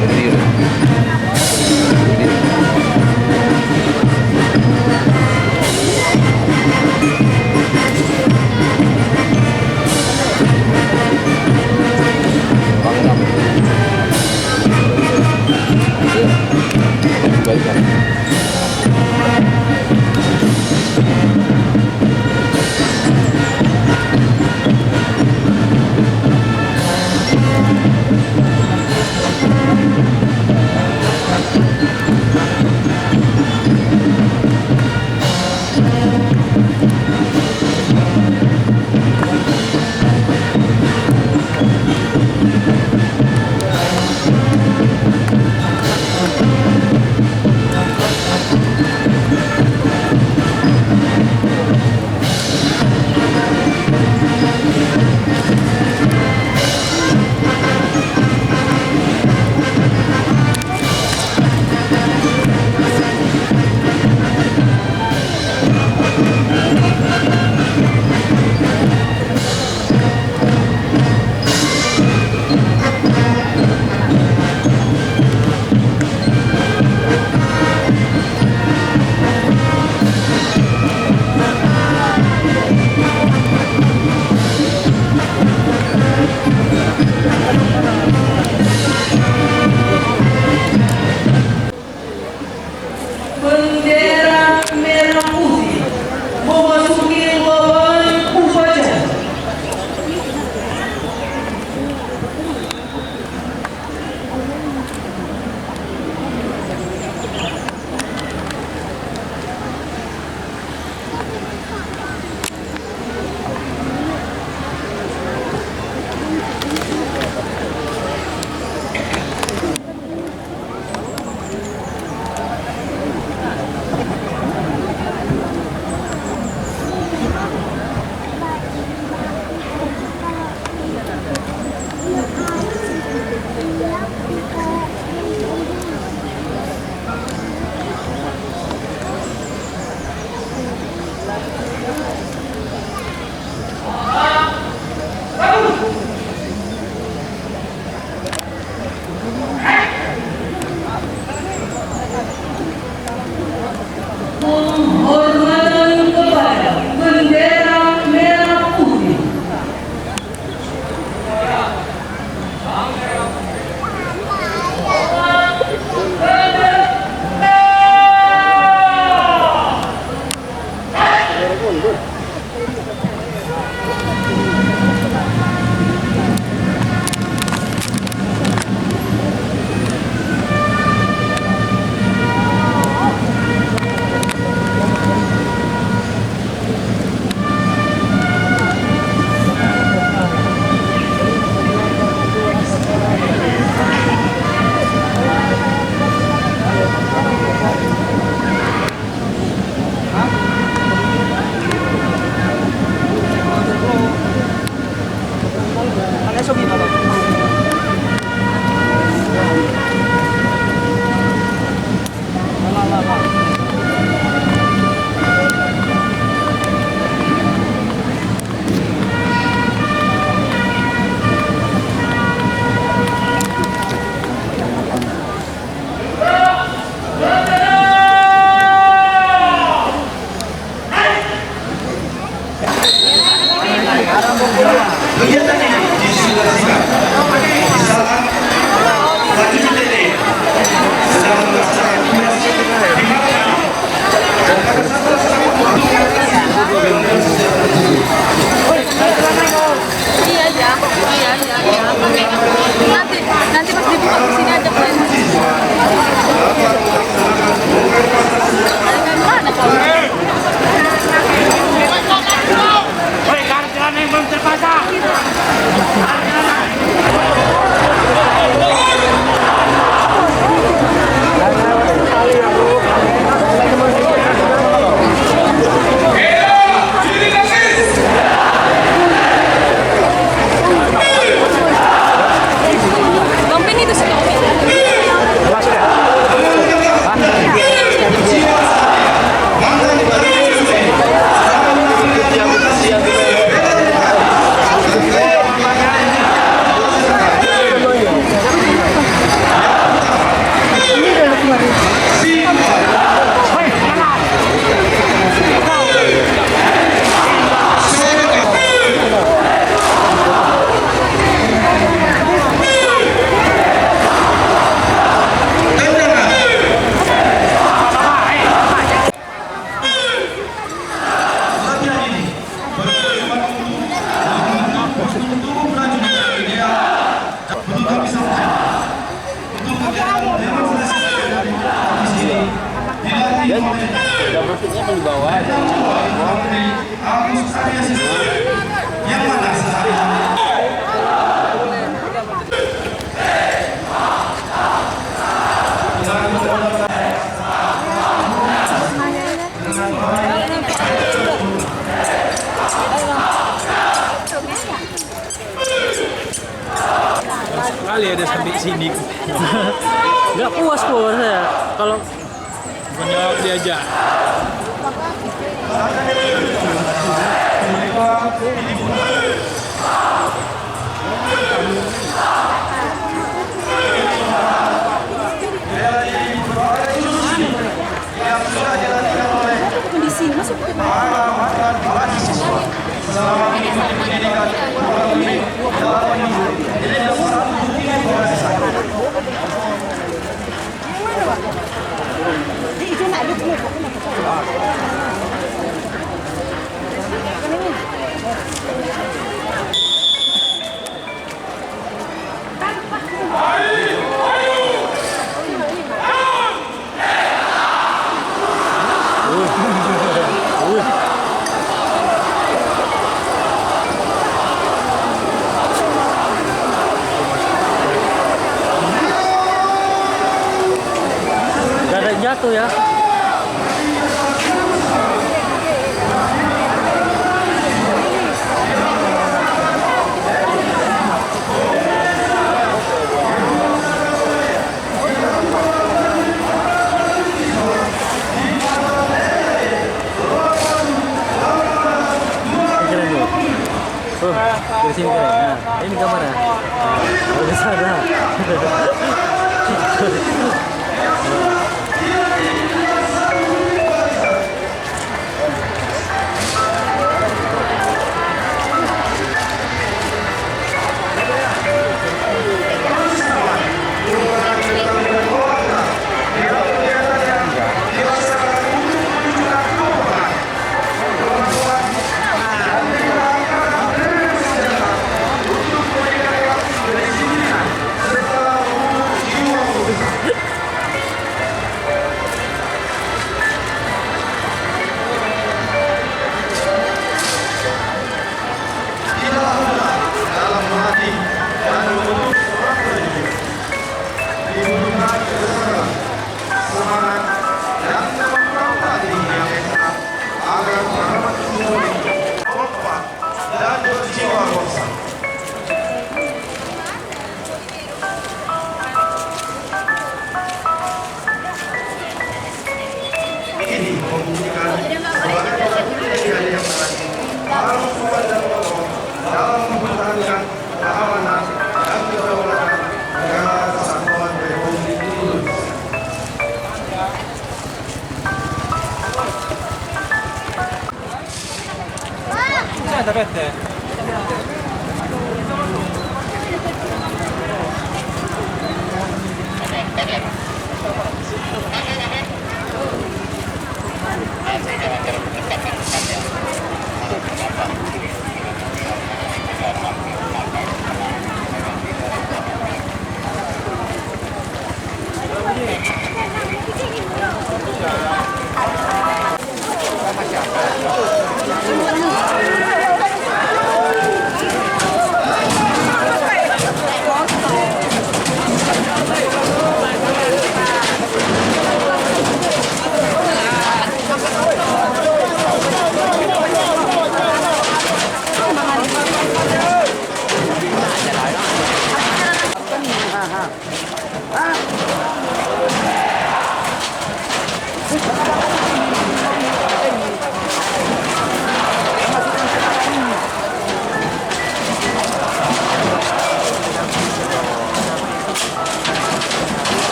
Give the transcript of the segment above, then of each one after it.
berdiri. Panggang. Baiklah. ya udah sampai sini. Nggak puas saya kalau Menjawab diajak. Di sini masuk ke itu nak lu nggak ada yang jatuh ya. Keren loh. Dari sini keren. Nah, ini gambarnya. Oh, di sana. Sapete?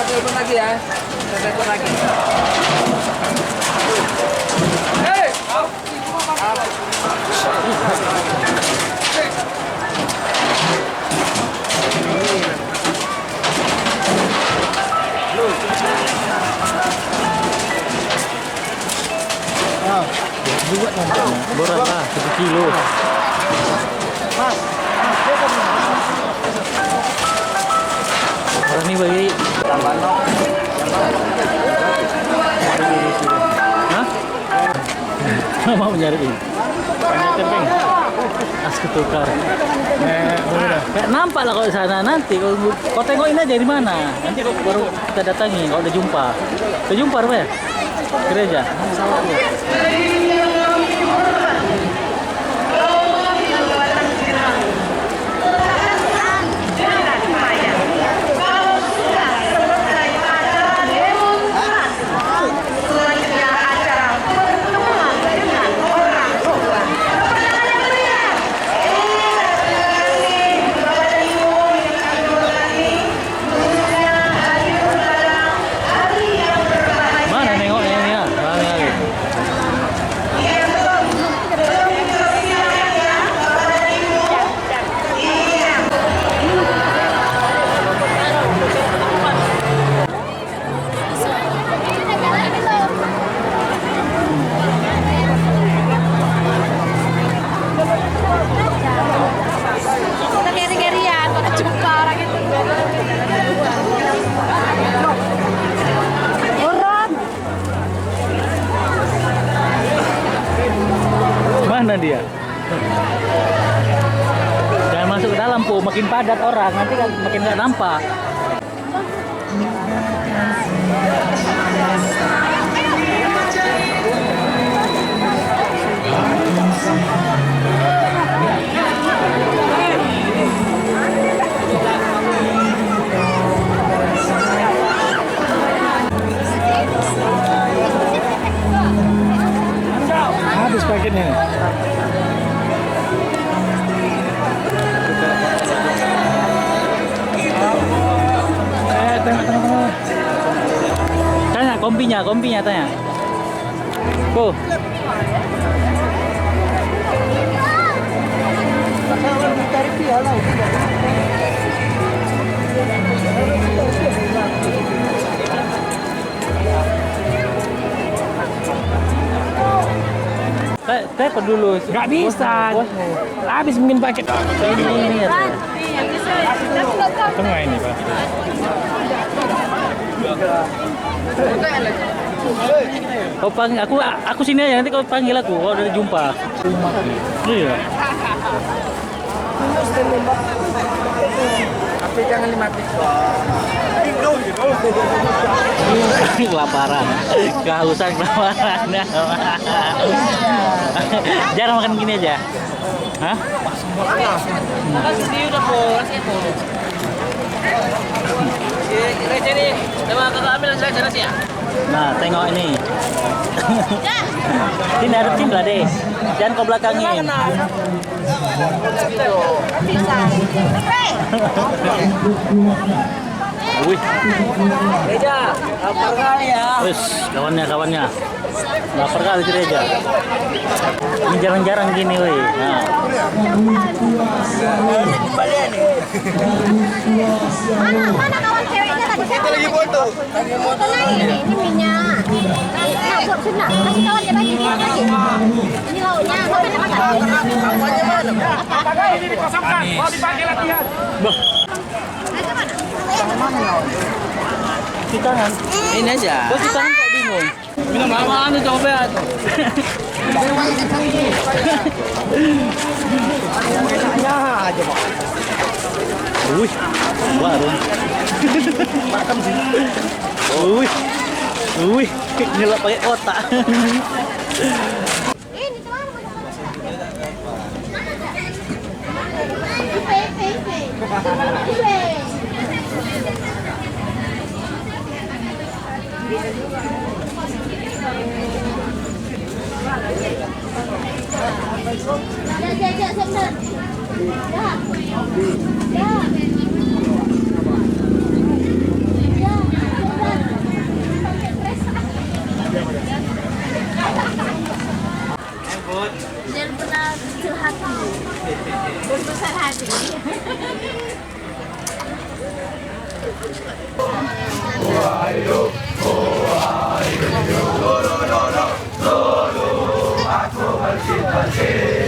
telepon lagi ya. Kita telepon lagi. Buat berat lah 1 kilo. Orang ini bagi hah? Mau nyari ini banyak tepeng as ketukar kayak nampak lah kalau di sana. Nanti kalau kau tengokin aja di mana, nanti kau baru kita datangi kalau udah jumpa apa ya gereja. itu makin padat orang, nanti kan makin nggak nampak. Habis paketnya. Tengok. Tanya kompinya tanya. Tuh. Telepon dulu. Nggak bisa. Habis mungkin paket. Ini ya. Tengah ini, Pak. Kau panggil aku sini aja, nanti kau panggil aku kalau udah jumpa. Iya. Tapi jangan dimatikan. Kelaparan, kehausan, kelaparan. Jarang makan gini aja. Hah? Makasih udah bos. Receh nih, sama kakak ambil saya nasi ya. Nah, tengok ini. Sini hadapin lah deh. Jangan kau belakangin. Wih. Reja, lapar kali ya. Wih, kawannya. Lapar kali si Reja. Ini jarang-jarang gini, wih. Nah. Mana kawan ceweknya tadi? Kita lagi foto. Foto ini minyak. Nah, buat sini. Kasih kawan dia bagi. Ini lauknya. Siapa yang makan? Kawannya mana? Apa? Ini dikosongkan. Mau dipakai latihan. Cuci tangan. Ini aja. Kok cuci tangan kok bingung? Minum lama anu coba tuh. Wih, baru. Wih, nyelap pakai otak. Ini tuan. Ya, sebentar. Jangan pernah kecil hati, besar hati. Aku bercita-cita